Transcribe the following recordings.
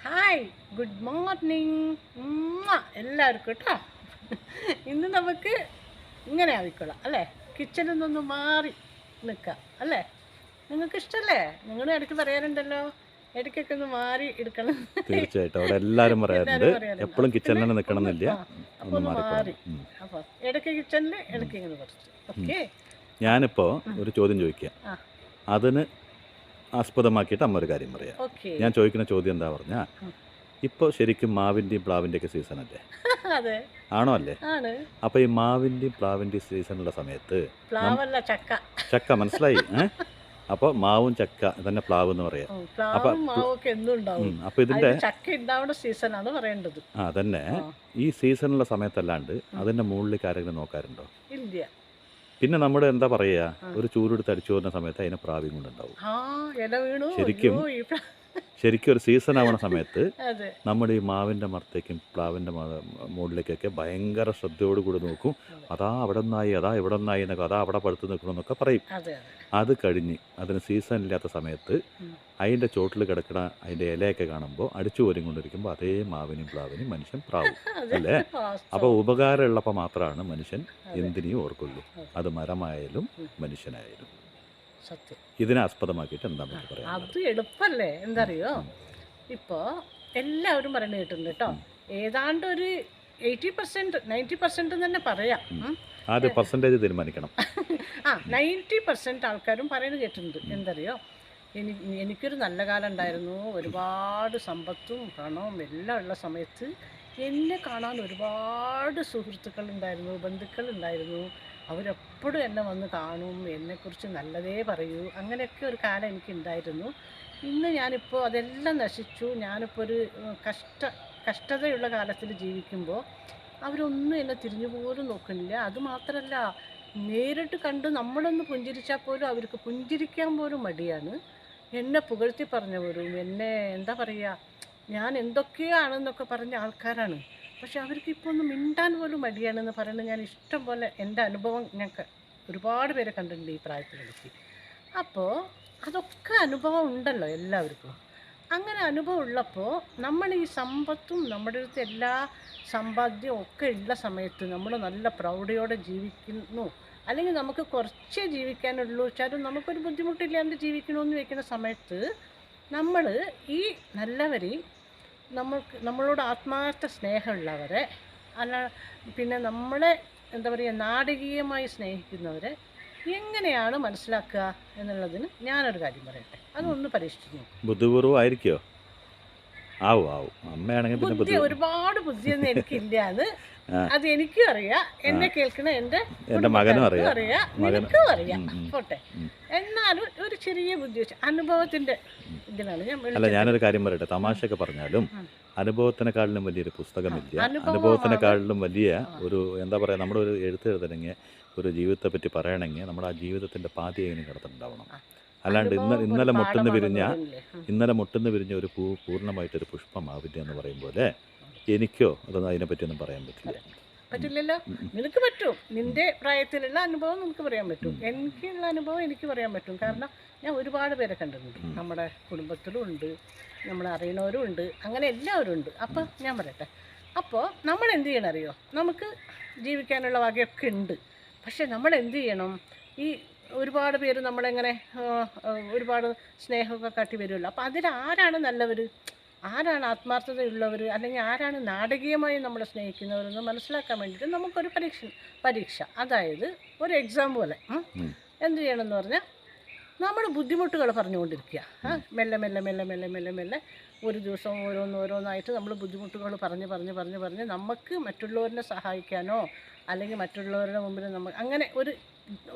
Hi, good morning എല്ലാവർക്കും കേട്ടോ. ഇന്ന് നമുക്ക് ഇങ്ങനെ ആവിക്കൊള്ളാം അല്ലേ, കിച്ചണിൽ നിന്നൊന്ന് മാറി നിൽക്കാം അല്ലേ. നിങ്ങൾക്ക് ഇഷ്ടമല്ലേ? നിങ്ങളും ഇടയ്ക്ക് പറയാറുണ്ടല്ലോ ഇടയ്ക്കൊക്കെ ഒന്ന് മാറി എടുക്കണം. തീർച്ചയായിട്ടും അവിടെ എല്ലാവരും പറയാറുണ്ട് എപ്പോഴും കിച്ചണിൽ തന്നെ നിൽക്കണം എന്നില്ല. അപ്പോൾ ഒന്ന് മാറി, അപ്പോൾ ഇടയ്ക്ക് കിച്ചണിൽ ഇടയ്ക്ക് ഇങ്ങനെ കുറച്ച്. ഓക്കെ, ഞാനിപ്പോൾ ഒരു ചോദ്യം ചോദിക്കാം, അതിന് ആസ്പദമാക്കിയിട്ട് അമ്മ ഒരു കാര്യം പറയാം. ഞാൻ ചോദിക്കുന്ന ചോദ്യം എന്താ പറഞ്ഞാൽ, ഇപ്പോൾ ശരിക്കും മാവിൻ്റെയും പ്ലാവിൻ്റെയൊക്കെ സീസണല്ലേ? അതെ, ആണോ അല്ലേ? അപ്പോൾ ഈ മാവിൻ്റെയും പ്ലാവിൻ്റെയും സീസണുള്ള സമയത്ത് ചക്ക മനസ്സിലായി. അപ്പോൾ മാവും ചക്ക തന്നെ പ്ലാവ് എന്ന് പറയാം. അപ്പോൾ ഇതിൻ്റെ സീസണാണ് പറയേണ്ടത്. തന്നെ ഈ സീസണുള്ള സമയത്തല്ലാണ്ട് അതിൻ്റെ മുകളിലേക്ക് ആരെങ്കിലും നോക്കാറുണ്ടോ? ഇല്ല. പിന്നെ നമ്മുടെ എന്താ പറയുക, ഒരു ചൂരെടുത്ത് അടിച്ചു വരുന്ന സമയത്ത് അതിനെ പ്രാവ്യം കൊണ്ടുണ്ടാവും. ശരിക്കും ഒരു സീസൺ ആവുന്ന സമയത്ത് നമ്മുടെ ഈ മാവിൻ്റെ മരത്തേക്കും പ്ലാവിൻ്റെ മുകളിലേക്കൊക്കെ ഭയങ്കര ശ്രദ്ധയോട് കൂടി നോക്കും. അതാ അവിടെ നിന്നായി, അതാ ഇവിടെ നിന്നായി എന്നൊക്കെ, അതാ അവിടെ പടുത്ത് നിൽക്കണമെന്നൊക്കെ പറയും. അത് കഴിഞ്ഞ് അതിന് സീസൺ ഇല്ലാത്ത സമയത്ത് അതിൻ്റെ ചോട്ടിൽ കിടക്കണ അതിൻ്റെ ഇലയൊക്കെ കാണുമ്പോൾ അടിച്ചു പോരും കൊണ്ടിരിക്കുമ്പോൾ അതേ മാവിനും പ്ലാവിനും മനുഷ്യൻ പ്രാവും അല്ലേ? അപ്പോൾ ഉപകാരമുള്ളപ്പോൾ മാത്രമാണ് മനുഷ്യൻ എന്തിനേയും ഓർക്കുള്ളൂ, അത് മരമായാലും മനുഷ്യനായാലും. ഇതിനെ ആസ്പദമാക്കിയിട്ട് എന്താ പറയാ? അത് എളുപ്പല്ലേ, എന്തറിയോ, ഇപ്പോൾ എല്ലാവരും പറഞ്ഞു കേട്ടിട്ടുണ്ട് കേട്ടോ, ഏതാണ്ട് ഒരു 80% 90% തന്നെ പറയാം. ആദ്യം പെർസെൻറ്റേജ് തീരുമാനിക്കണം. 90% ആൾക്കാരും പറയുന്നത് കേട്ടിട്ടുണ്ട്. എന്തറിയോ, എനിക്കൊരു നല്ല കാലം ഉണ്ടായിരുന്നു, ഒരുപാട് സമ്പത്തും പണവും എല്ലാം ഉള്ള സമയത്ത് എന്നെ കാണാൻ ഒരുപാട് സുഹൃത്തുക്കളുണ്ടായിരുന്നു, ബന്ധുക്കളുണ്ടായിരുന്നു. അവരെപ്പോഴും എന്നെ വന്ന് കാണും, എന്നെക്കുറിച്ച് നല്ലതേ പറയൂ. അങ്ങനെയൊക്കെ ഒരു കാലം എനിക്കുണ്ടായിരുന്നു. ഇന്ന് ഞാനിപ്പോൾ അതെല്ലാം നശിച്ചു. ഞാനിപ്പോൾ ഒരു കഷ്ടതയുള്ള കാലത്തിൽ ജീവിക്കുമ്പോൾ അവരൊന്നും എന്നെ തിരിഞ്ഞു പോലും നോക്കുന്നില്ല. അതുമാത്രമല്ല, നേരിട്ട് കണ്ട് നമ്മളൊന്ന് പുഞ്ചിരിച്ചാൽ പോലും അവർക്ക് പുഞ്ചിരിക്കാൻ പോലും മടിയാണ്. എന്നെ പുകഴ്ത്തി പറഞ്ഞവരും എന്നെ എന്താ പറയുക, ഞാൻ എന്തൊക്കെയാണെന്നൊക്കെ പറഞ്ഞ ആൾക്കാരാണ്. പക്ഷെ അവർക്ക് ഇപ്പോൾ ഒന്ന് മിണ്ടാൻ പോലും മടിയാണെന്ന് പറയുന്നത് ഞാൻ ഇഷ്ടം പോലെ എൻ്റെ അനുഭവം ഞാൻ ഒരുപാട് പേരെ കണ്ടിട്ടുണ്ട് ഈ പ്രായത്തിലെത്തി. അപ്പോൾ അതൊക്കെ അനുഭവം ഉണ്ടല്ലോ എല്ലാവർക്കും. അങ്ങനെ അനുഭവം ഉള്ളപ്പോൾ നമ്മൾ ഈ സമ്പത്തും നമ്മുടെ അടുത്ത് എല്ലാ സമ്പാദ്യവും ഒക്കെ ഉള്ള സമയത്ത് നമ്മൾ നല്ല പ്രൗഢിയോടെ ജീവിക്കുന്നു, അല്ലെങ്കിൽ നമുക്ക് കുറച്ചേ ജീവിക്കാനുള്ളൂ വെച്ചാലും നമുക്കൊരു ബുദ്ധിമുട്ടില്ലാണ്ട് ജീവിക്കണമെന്ന് വയ്ക്കുന്ന സമയത്ത് നമ്മൾ ഈ നല്ലവരെ നമ്മളോട് ആത്മാർത്ഥ സ്നേഹമുള്ളവരെ, അല്ല പിന്നെ നമ്മളെ എന്താ പറയുക നാടകീയമായി സ്നേഹിക്കുന്നവരെ എങ്ങനെയാണ് മനസ്സിലാക്കുക എന്നുള്ളതിന് ഞാനൊരു കാര്യം പറയട്ടെ, അതൊന്ന് പരീക്ഷിച്ചു. ബുദ്ധിപൂർവ്വമായിരിക്കോ? അമ്മയാണെങ്കിൽ ബുദ്ധി ഒരുപാട് ബുദ്ധിയൊന്നും എനിക്കില്ല. അത് എനിക്കും അറിയാം, എന്നെ കേൾക്കണ എൻ്റെ മകനും അറിയാം, നിനക്കും അറിയാം. പോട്ടെ, എന്നാലും ഒരു ചെറിയ ബുദ്ധി വെച്ച് അനുഭവത്തിന്റെ ഇതിലാണ് ഞാനൊരു കാര്യം പറയട്ടെ. തമാശയൊക്കെ പറഞ്ഞാലും അനുഭവത്തിനെക്കാളിലും വലിയൊരു പുസ്തകമില്ല, അനുഭവത്തിനെക്കാളിലും വലിയ ഒരു എന്താ പറയുക, നമ്മുടെ ഒരു എഴുത്തെഴുതണമെങ്കിൽ ഒരു ജീവിതത്തെ പറ്റി പറയണമെങ്കിൽ നമ്മുടെ ആ ജീവിതത്തിന്റെ പാതി എങ്ങനെ കിടത്തുന്നുണ്ടാവണം. അല്ലാണ്ട് ഇന്നലെ മുട്ടുന്ന വിരിഞ്ഞ ഒരു പൂ പൂർണ്ണമായിട്ടൊരു പുഷ്പമാവില്ല എന്ന് പറയും പോലെ എനിക്കോ അതൊന്നും അതിനെപ്പറ്റിയൊന്നും പറയാൻ പറ്റില്ലല്ലോ. നിനക്ക് പറ്റും, നിന്റെ പ്രായത്തിലുള്ള അനുഭവം നിനക്ക് പറയാൻ പറ്റും, എനിക്കുള്ള അനുഭവം എനിക്ക് പറയാൻ പറ്റും. കാരണം ഞാൻ ഒരുപാട് പേരെ കണ്ടിട്ടുണ്ട്, നമ്മുടെ കുടുംബത്തിലും ഉണ്ട്, നമ്മൾ അറിയണവരും ഉണ്ട്, അങ്ങനെ എല്ലാവരും ഉണ്ട്. അപ്പം ഞാൻ പറയട്ടെ, അപ്പോൾ നമ്മൾ എന്ത് ചെയ്യണം അറിയോ, നമുക്ക് ജീവിക്കാനുള്ള വകയൊക്കെ ഉണ്ട്. പക്ഷെ നമ്മൾ എന്ത് ചെയ്യണം, ഈ ഒരുപാട് പേര് നമ്മളെങ്ങനെ ഒരുപാട് സ്നേഹമൊക്കെ കാട്ടി വരുമല്ലോ. അപ്പോൾ അതിലാരാണ് നല്ലവർ, ആരാണ് ആത്മാർത്ഥതയുള്ളവർ, അല്ലെങ്കിൽ ആരാണ് നാടകീയമായി നമ്മളെ സ്നേഹിക്കുന്നവരെന്ന് മനസ്സിലാക്കാൻ വേണ്ടിയിട്ട് നമുക്കൊരു പരീക്ഷ, അതായത് ഒരു എക്സാം പോലെ എന്ത് ചെയ്യണമെന്ന് പറഞ്ഞാൽ, നമ്മൾ ബുദ്ധിമുട്ടുകൾ പറഞ്ഞുകൊണ്ടിരിക്കുക. മെല്ലെ മെല്ലെ മെല്ലെ മെല്ലെ മെല്ലെ മെല്ലെ ഒരു ദിവസം ഓരോന്നായിട്ട് നമ്മൾ ബുദ്ധിമുട്ടുകൾ പറഞ്ഞ് നമുക്ക് മറ്റുള്ളവരെ സഹായിക്കാനോ അല്ലെങ്കിൽ മറ്റുള്ളവരുടെ മുമ്പിൽ നമ്മൾ അങ്ങനെ ഒരു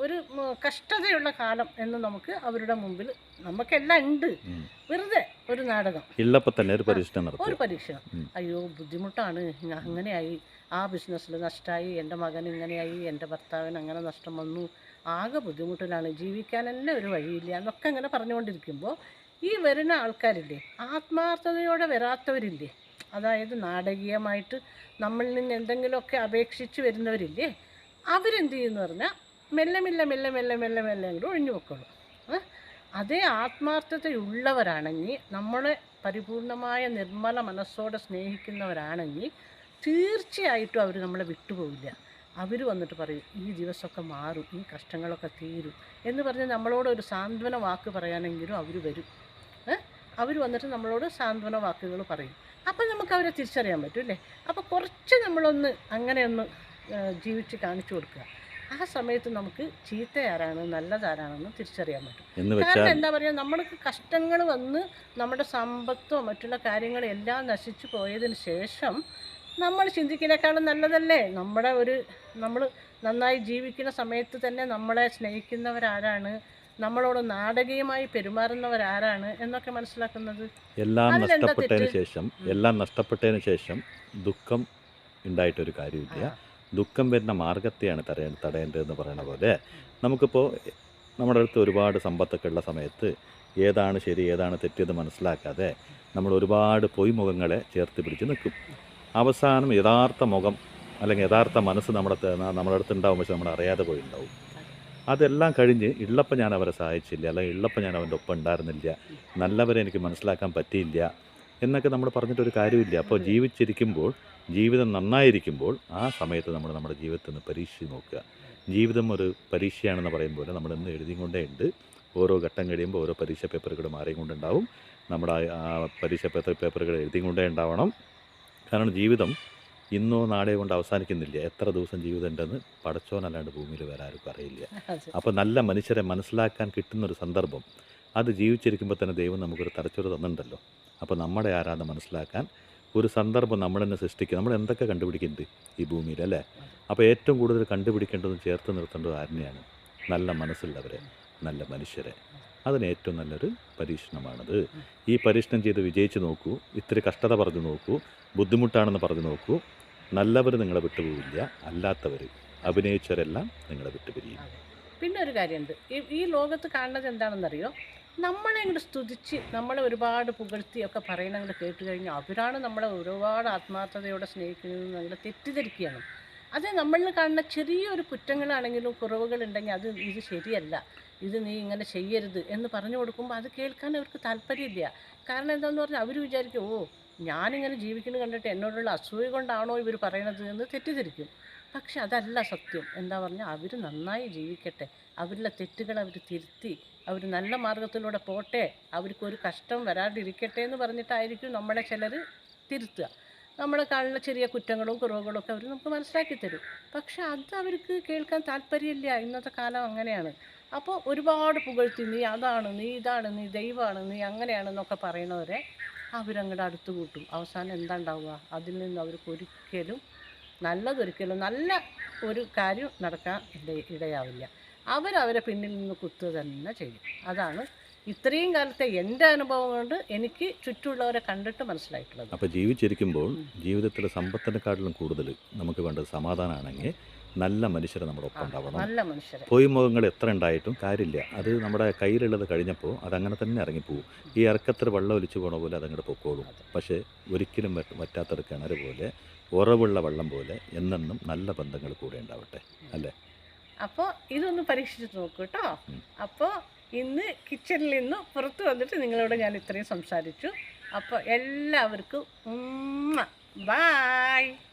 കഷ്ടതയുള്ള കാലം എന്ന് നമുക്ക് അവരുടെ മുമ്പിൽ നമുക്കെല്ലാം ഉണ്ട്, വെറുതെ ഒരു നാടകം ഒരു പരീക്ഷണം. അയ്യോ ബുദ്ധിമുട്ടാണ്, അങ്ങനെയായി, ആ ബിസിനസ്സിൽ നഷ്ടമായി, എൻ്റെ മകൻ ഇങ്ങനെയായി, എൻ്റെ ഭർത്താവിന് അങ്ങനെ നഷ്ടം വന്നു, ആകെ ബുദ്ധിമുട്ടിലാണ്, ജീവിക്കാൻ തന്നെ ഒരു വഴിയില്ല എന്നൊക്കെ അങ്ങനെ പറഞ്ഞുകൊണ്ടിരിക്കുമ്പോൾ ഈ വരുന്ന ആൾക്കാരില്ലേ, ആത്മാർത്ഥതയോടെ വരാത്തവരില്ലേ, അതായത് നാടകീയമായിട്ട് നമ്മളിൽ നിന്ന് എന്തെങ്കിലുമൊക്കെ അപേക്ഷിച്ച് വരുന്നവരില്ലേ, അവരെന്ത് ചെയ്യുമെന്ന് പറഞ്ഞാൽ മെല്ലെ മെല്ലെ മെല്ലെ മെല്ലെ മെല്ലെ മെല്ലെ അങ്ങോട്ട് ഒഴിഞ്ഞു വെക്കുള്ളൂ. അതേ ആത്മാർത്ഥതയുള്ളവരാണെങ്കിൽ നമ്മളെ പരിപൂർണമായ നിർമ്മല മനസ്സോടെ സ്നേഹിക്കുന്നവരാണെങ്കിൽ തീർച്ചയായിട്ടും അവർ നമ്മളെ വിട്ടുപോകില്ല. അവർ വന്നിട്ട് പറയും ഈ ദിവസമൊക്കെ മാറും, ഈ കഷ്ടങ്ങളൊക്കെ തീരും എന്ന് പറഞ്ഞ് നമ്മളോട് ഒരു സാന്ത്വന വാക്ക് പറയാനെങ്കിലും അവർ വരും. അവർ വന്നിട്ട് നമ്മളോട് സാന്ത്വന വാക്കുകൾ പറയും. അപ്പം നമുക്ക് അവരെ തിരിച്ചറിയാൻ പറ്റും അല്ലേ? അപ്പോൾ കുറച്ച് നമ്മളൊന്ന് അങ്ങനെയൊന്ന് ജീവിച്ച് കാണിച്ചു കൊടുക്കുക. ആ സമയത്ത് നമുക്ക് ചീത്ത ആരാണ് നല്ലതാരാണെന്ന് തിരിച്ചറിയാൻ പറ്റും. കാരണം എന്താ പറയുക, നമ്മൾക്ക് കഷ്ടങ്ങൾ വന്ന് നമ്മുടെ സമ്പത്തോ മറ്റുള്ള കാര്യങ്ങളോ എല്ലാം നശിച്ചു പോയതിന് ശേഷം നമ്മൾ ചിന്തിക്കുന്നതിനേക്കാളും നല്ലതല്ലേ നമ്മൾ നന്നായി ജീവിക്കുന്ന സമയത്ത് തന്നെ നമ്മളെ സ്നേഹിക്കുന്നവരാരാണ്, നമ്മളോട് നാടകീയമായി പെരുമാറുന്നവരാരാണ് എന്നൊക്കെ മനസ്സിലാക്കുന്നത്. എല്ലാം നഷ്ടപ്പെട്ടതിന് ശേഷം ദുഃഖം ഉണ്ടായിട്ടൊരു കാര്യമില്ല. ദുഃഖം വരുന്ന മാർഗത്തെയാണ് തടയേണ്ടതെന്ന് പറയുന്ന പോലെ നമുക്കിപ്പോൾ നമ്മുടെ അടുത്ത് ഒരുപാട് സമ്പത്തൊക്കെ ഉള്ള സമയത്ത് ഏതാണ് ശരി ഏതാണ് തെറ്റെന്ന് മനസ്സിലാക്കാതെ നമ്മൾ ഒരുപാട് പൊയ്മുഖങ്ങളെ ചേർത്ത് പിടിച്ച് നിൽക്കും. അവസാനം യഥാർത്ഥ മുഖം അല്ലെങ്കിൽ യഥാർത്ഥ മനസ്സ് നമ്മുടെ അടുത്ത് ഉണ്ടാവും, പക്ഷെ നമ്മൾ അറിയാതെ പോയിട്ടുണ്ടാവും. അതെല്ലാം കഴിഞ്ഞ് ഉള്ളപ്പോൾ ഞാൻ അവരെ സഹായിച്ചില്ല, അല്ലെങ്കിൽ ഉള്ളപ്പോൾ ഞാൻ അവൻ്റെ ഒപ്പം ഉണ്ടായിരുന്നില്ല, നല്ലവരെ എനിക്ക് മനസ്സിലാക്കാൻ പറ്റിയില്ല എന്നൊക്കെ നമ്മൾ പറഞ്ഞിട്ടൊരു കാര്യമില്ല. അപ്പോൾ ജീവിച്ചിരിക്കുമ്പോൾ, ജീവിതം നന്നായിരിക്കുമ്പോൾ ആ സമയത്ത് നമ്മൾ നമ്മുടെ ജീവിതത്തിൽ നിന്ന് പരീക്ഷിച്ച് നോക്കുക. ജീവിതം ഒരു പരീക്ഷയാണെന്ന് പറയുമ്പോൾ നമ്മൾ ഇന്ന് എഴുതിക്കൊണ്ടേ ഉണ്ട്. ഓരോ ഘട്ടം കഴിയുമ്പോൾ ഓരോ പരീക്ഷ പേപ്പറുകൾ മാറിക്കൊണ്ടുണ്ടാവും. നമ്മുടെ ആ പരീക്ഷ പേപ്പറുകൾ എഴുതിക്കൊണ്ടേ ഉണ്ടാവണം. കാരണം ജീവിതം ഇന്നോ നാളെയോ കൊണ്ട് അവസാനിക്കുന്നില്ല. എത്ര ദിവസം ജീവിതം ഉണ്ടെന്ന് പടച്ചോനല്ലാണ്ട് ഭൂമിയിൽ വേറെ ആർക്കും അറിയില്ല. അപ്പോൾ നല്ല മനുഷ്യരെ മനസ്സിലാക്കാൻ കിട്ടുന്നൊരു സന്ദർഭം, അത് ജീവിച്ചിരിക്കുമ്പോൾ തന്നെ ദൈവം നമുക്കൊരു തലച്ചോറ് തന്നിട്ടുണ്ടല്ലോ. അപ്പോൾ നമ്മുടെ ആരാധന മനസ്സിലാക്കാൻ ഒരു സന്ദർഭം നമ്മൾ തന്നെ സൃഷ്ടിക്കുക. നമ്മൾ എന്തൊക്കെ കണ്ടുപിടിക്കുന്നുണ്ട് ഈ ഭൂമിയിൽ അല്ലേ? അപ്പോൾ ഏറ്റവും കൂടുതൽ കണ്ടുപിടിക്കേണ്ടതും ചേർത്ത് നിർത്തേണ്ടത് ആരെയാണ്? നല്ല മനസ്സുള്ളവരെ, നല്ല മനുഷ്യരെ. അതിന് ഏറ്റവും നല്ലൊരു പരീക്ഷണമാണത്. ഈ പരീക്ഷണം ചെയ്ത് വിജയിച്ച് നോക്കൂ. ഇത്തിരി കഷ്ടത പറഞ്ഞു നോക്കൂ, ബുദ്ധിമുട്ടാണെന്ന് പറഞ്ഞു നോക്കൂ. നല്ലവർ നിങ്ങളെ വിട്ടുപോവില്ല, അല്ലാത്തവർ അഭിനയിച്ചവരെല്ലാം നിങ്ങളെ വിട്ടുപിരിയും. പിന്നെ ഒരു കാര്യമുണ്ട്, ഈ ലോകത്ത് കാണുന്നത് എന്താണെന്നറിയോ? നമ്മളെ ഇങ്ങോട്ട് സ്തുതിച്ച് നമ്മളെ ഒരുപാട് പുകഴ്ത്തിയൊക്കെ പറയണങ്ങൾ കേട്ട് കഴിഞ്ഞാൽ അവരാണ് നമ്മളെ ഒരുപാട് ആത്മാർത്ഥതയോടെ സ്നേഹിക്കുന്നത് നമ്മൾ തെറ്റിദ്ധരിക്കുകയാണ്. അത് നമ്മളിൽ കാണുന്ന ചെറിയൊരു കുറ്റങ്ങളാണെങ്കിലും കുറവുകളുണ്ടെങ്കിൽ ഇത് ശരിയല്ല, ഇത് നീ ഇങ്ങനെ ചെയ്യരുത് എന്ന് പറഞ്ഞു കൊടുക്കുമ്പോൾ അത് കേൾക്കാൻ അവർക്ക് താല്പര്യമില്ല. കാരണം എന്താണെന്ന് പറഞ്ഞാൽ അവർ വിചാരിക്കും, ഓ ഞാനിങ്ങനെ ജീവിക്കുന്നത് കണ്ടിട്ട് എന്നോടുള്ള അസൂയ കൊണ്ടാണോ ഇവർ പറയണത് എന്ന് തെറ്റിദ്ധരിക്കും. പക്ഷെ അതല്ല സത്യം. എന്താ പറഞ്ഞാൽ അവർ നന്നായി ജീവിക്കട്ടെ, അവരുടെ തെറ്റുകൾ അവർ തിരുത്തി അവർ നല്ല മാർഗത്തിലൂടെ പോട്ടെ, അവർക്കൊരു കഷ്ടം വരാതിരിക്കട്ടെ എന്ന് പറഞ്ഞിട്ടായിരിക്കും നമ്മളെ ചിലർ തിരുത്തുക. നമ്മൾ കാണുന്ന ചെറിയ കുറ്റങ്ങളും കുറവുകളും ഒക്കെ അവർ നമുക്ക് മനസ്സിലാക്കി തരും. പക്ഷെ അത് അവർക്ക് കേൾക്കാൻ താല്പര്യമില്ല. ഇന്നത്തെ കാലം അങ്ങനെയാണ്. അപ്പോൾ ഒരുപാട് പുകഴ്ത്തി നീ അതാണ്, നീ ഇതാണ്, നീ ദൈവമാണ്, നീ അങ്ങനെയാണെന്നൊക്കെ പറയുന്നവരെ അവരങ്ങോട്ട് അടുത്ത് കൂട്ടും. അവസാനം എന്താ ഉണ്ടാവുക? അതിൽ നിന്ന് അവർക്ക് നല്ലതൊരിക്കലും നല്ല ഒരു കാര്യം നടക്കാൻ ഇടയാവില്ല. അവരവരെ പിന്നിൽ നിന്ന് കുത്തുക തന്നെ ചെയ്യും. അതാണ് ഇത്രയും കാലത്തെ എൻ്റെ അനുഭവം കൊണ്ട് എനിക്ക് ചുറ്റുമുള്ളവരെ കണ്ടിട്ട് മനസ്സിലായിട്ടുള്ളത്. അപ്പോൾ ജീവിച്ചിരിക്കുമ്പോൾ ജീവിതത്തിലെ സമ്പത്തിനെക്കാട്ടിലും കൂടുതൽ നമുക്ക് വേണ്ടത് സമാധാനമാണെങ്കിൽ നല്ല മനുഷ്യരെ നമ്മുടെ ഒപ്പം ഉണ്ടാവണം. നല്ല മനുഷ്യരെ. പൊയ്മുഖങ്ങൾ എത്ര ഉണ്ടായിട്ടും കാര്യമില്ല. അത് നമ്മുടെ കയ്യിലുള്ളത് കഴിഞ്ഞപ്പോൾ അതങ്ങനെ തന്നെ ഇറങ്ങിപ്പോവും. ഈ ഇറക്കത്തിൽ വെള്ളം ഒലിച്ചു പോണ പോലെ അതങ്ങോട്ട് പൊക്കോളും. പക്ഷേ ഒരിക്കലും വറ്റാത്തൊരു കിണർ പോലെ, ഉറവുള്ള വെള്ളം പോലെ എന്നെന്നും നല്ല ബന്ധങ്ങൾ കൂടെ ഉണ്ടാവട്ടെ, അല്ലേ? അപ്പോൾ ഇതൊന്ന് പരീക്ഷിച്ച് നോക്കൂ കേട്ടോ. അപ്പോൾ ഇന്ന് കിച്ചണിൽ നിന്ന് പുറത്ത് വന്നിട്ട് നിങ്ങളോട് ഞാൻ ഇത്രയും സംസാരിച്ചു. അപ്പോൾ എല്ലാവർക്കും ബായ്.